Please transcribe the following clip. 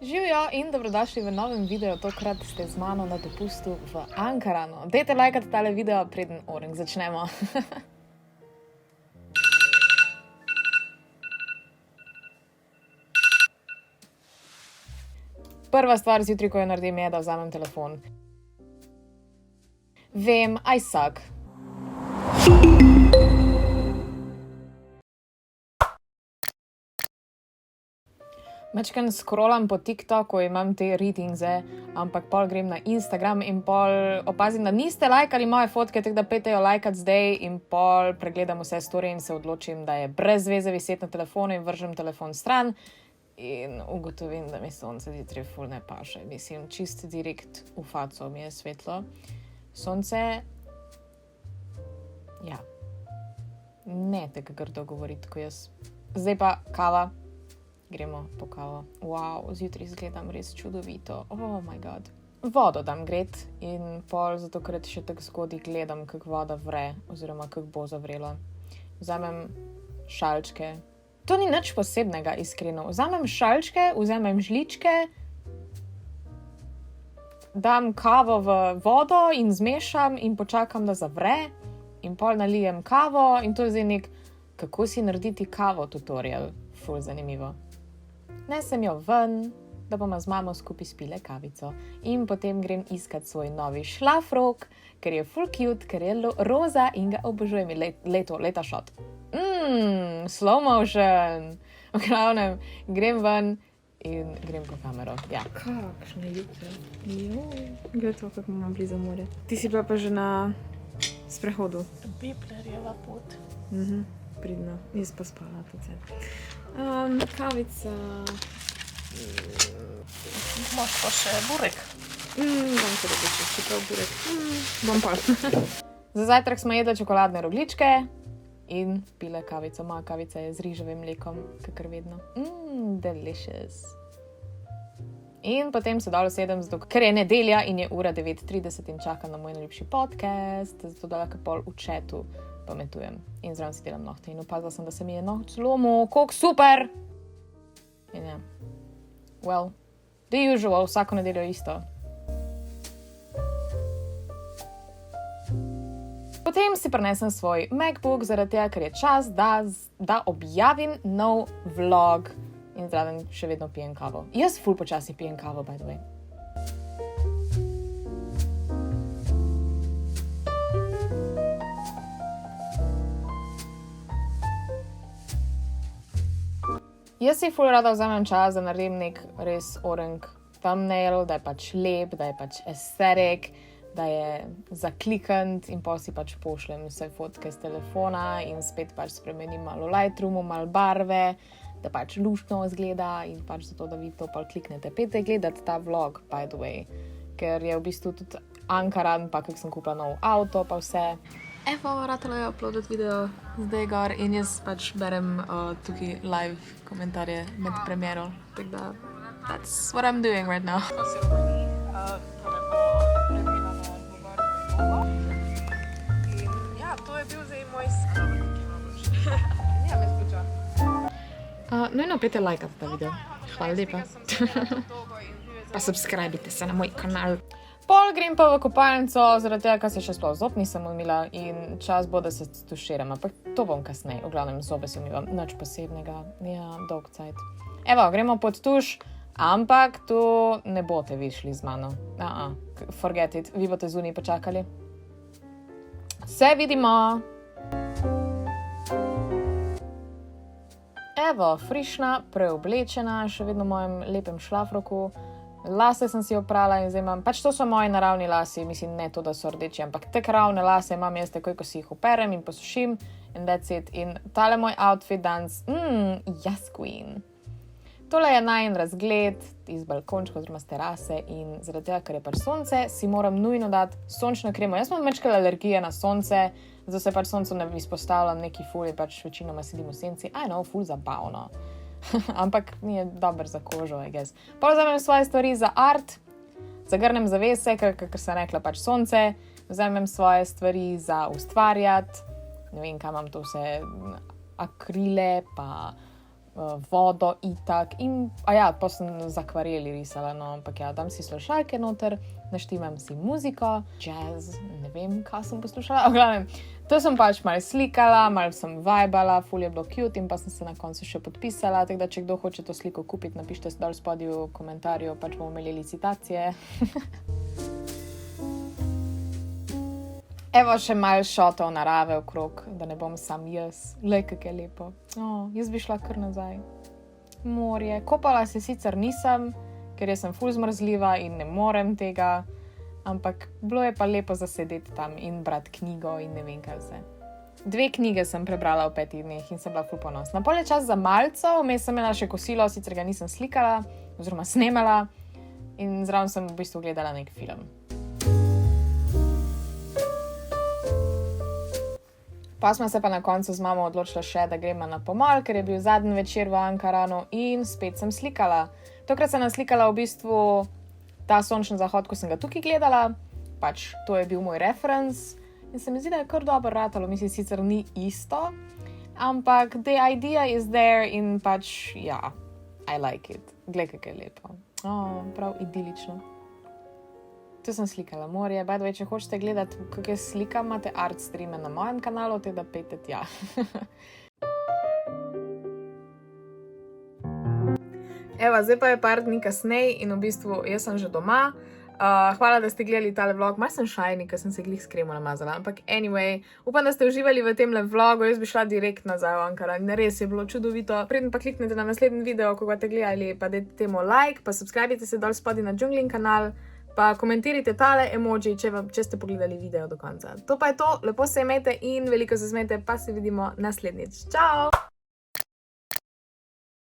Živjo in dobrodošli v novem videu, tokrat ste z mano na dopustu v Ankaranu. Dajte lajkati tale video, preden Orange začnemo. Prva stvar zjutraj, ko jo naredim, je, da vzamem telefon. Vem, I suck. Mečken scrollam po TikToku, imam te ratingse, ampak pol grem na Instagram in pol opazim, da niste lajkali moje fotke, tako da pejte jo lajkat zdaj in pol pregledam vse story in se odločim, da je brez veze viseti na telefonu in vržem telefon stran in ugotovim, da mi sonce zjutraj ful ne paše. Mislim, čist direkt v faco mi je svetlo. Sonce, ja, ne tako grdo govoriti, ko jaz. Zdaj pa kava. Gremo po kavo. Wow, zjutraj izgledam res čudovito. Oh my god. Vodo dam gret in pol zato, ker še tako zgodaj gledam, kako voda vre oziroma kako bo zavrela. Vzamem šalčke. To ni nič posebnega, iskreno. Vzamem šalčke, vzamem žličke, dam kavo v vodo in zmešam in počakam, da zavre in pol nalijem kavo in to je zdaj nek kako si narediti kavo tutorial. Ful zanimivo. Nesem jo ven, da bomo z mamo skupaj spile kavico. In potem grem iskat svoj novi šlafrok, ker je full cute, ker je roza in ga obožujem. Leta shot. Slow motion. V glavnem, grem ven in grem po kamero. Ja. Kakšne jutre. Gled to, kako imamo blizu morja. Ti si pa že na sprehodu. Biblerjeva pot. Pridno. Jaz pa spala tudi. Kavica. Imaš pa še burek. Bom se reči, čeprav burek. Bom pa. Za zajtrk smo jedli čokoladne rogljičke in pile kavico. Moja kavica je z riževim mlekom, kakor vedno. Delicious. In potem se dol sedem, ker je nedelja in je ura 9:30 in čakam na moj najljubši podcast, zato da lahko pol v chatu pametujem in zraven si delam nohte. In opazila sem, da se mi je noht zlomil. Koliko super! In ja. Well, the usual, vsako nedeljo isto. Potem si prinesem svoj MacBook, zaradi tega, ker je čas, da objavim nov vlog in zraven še vedno pijem kavo. Jaz ful počasi pijem kavo, by the way. Jaz si ful rada vzamem čas, da naredim nek res orang thumbnail, da je pač lep, da je pač aesthetic, da je zaklikant in pol si pač pošljem vse fotke z telefona in spet pač spremenim malo v Lightroomu, malo barve, da pač luštno izgleda in pač zato, da vi to pol kliknete. Pejte gledati ta vlog, by the way, ker je v bistvu tudi Ankaran, pa kak sem kupila nov avto, pa vse. Evo, ratalo je uploadati video zdaj gor in jaz pač berem tukaj live komentarje med premiero. Tako da, that's what I'm doing right now. Ja, to je bil zdaj moj nujno pejte lajkati ta video. Hvala lepa. Pa subscribite se na moj kanal. Pol grem pa v kopalnico, zaradi tega, ker se še sploh zob nisem umila in čas bo, da se tuširam, ampak to bom kasneje. V glavnem zobe si umivam, nič posebnega, ja, dolg cajt. Evo, gremo pod tuš, ampak tu ne boste vi šli z mano. Forget it, vi boste zunaj počakali. Se vidimo! Evo, frišna, preoblečena, še vedno v mojem lepem šlafroku. Lase sem si oprala in zdaj imam, pač to so moji naravni lasi, mislim ne to, da so rdeči, ampak tak ravne lase imam jaz takoj, ko si jih operem in posušim and that's it. In tale moj outfit danes, yes queen. Tole je najin razgled iz balkončka oziroma z terase in zaradi tega, ker je pač sonce, si moram nujno dati sončno kremo. Jaz imam mečkaj alergije na sonce, zato se pač soncu ne izpostavljam neki ful in pač večinoma sedim v senci. I know, ful zabavno. Ampak ni je dober za kožo, I guess. Pol vzamem svoje stvari za art, zagrnem zavese, ker sem rekla pač sonce, vzamem svoje stvari za ustvarjati, ne vem, kaj imam to vse, akrile, pa vodo itak in, pa sem z akvareli risala, no, ampak ja, dam si slušalke noter, naštimam si muziko, jazz, ne vem, kaj sem poslušala, v glavnem, to sem pač malo slikala, malo sem vibala, ful je bilo cute in pa sem se na koncu še podpisala, tako da če kdo hoče to sliko kupiti, napište dol spodaj v komentarju, pač bomo imeli licitacije. Evo še malo šotov narave okrog, da ne bom sam jaz. Lej, kak je lepo. Jaz bi šla kar nazaj. Morje. Kopala se sicer nisem, ker jaz sem ful zmrzljiva in ne morem tega, ampak bilo je pa lepo zasedeti tam in brati knjigo in ne vem kaj vse. 2 knjige sem prebrala v 5 dneh in sem bila ful ponosna. Pol je čas za malco, vmes sem imela še kosilo, sicer ga nisem slikala oziroma snemala in zraven sem v bistvu gledala nek film. Pa smo se pa na koncu z mamo odločila še, da gremo na pomol, ker je bil zadnji večer v Ankaranu in spet sem slikala. Tokrat sem naslikala v bistvu ta sončni zahod, ko sem ga tukaj gledala, pač to je bil moj reference in se mi zdi, da je kar dobro ratalo, mislim, sicer ni isto, ampak the idea is there in pač, ja, I like it. Glej, kak je lepo. Prav idilično. Tu sem slikala morje. By the way, če hočete gledati, kako jaz slikam, imate art streame na mojem kanalu, teda pejte tja. Evo, zdaj pa je par dni kasneje in v bistvu jaz sem že doma. Hvala, da ste gledali tale vlog. Malo sem shiny, ker sem se glih s kremo namazala, ampak anyway, upam, da ste uživali v temle vlogu. Jaz bi šla direkt nazaj v Ankaran. Res je bilo čudovito. Preden pa kliknete na naslednji video, ko boste gledali, pa dajte temu like, pa subscribite se dol spodaj na Džunglin kanal. Pa komentirajte tale emoji, če ste pogledali video do konca. To pa je to, lepo se imejte in veliko se smejte, pa se vidimo naslednjič. Čau!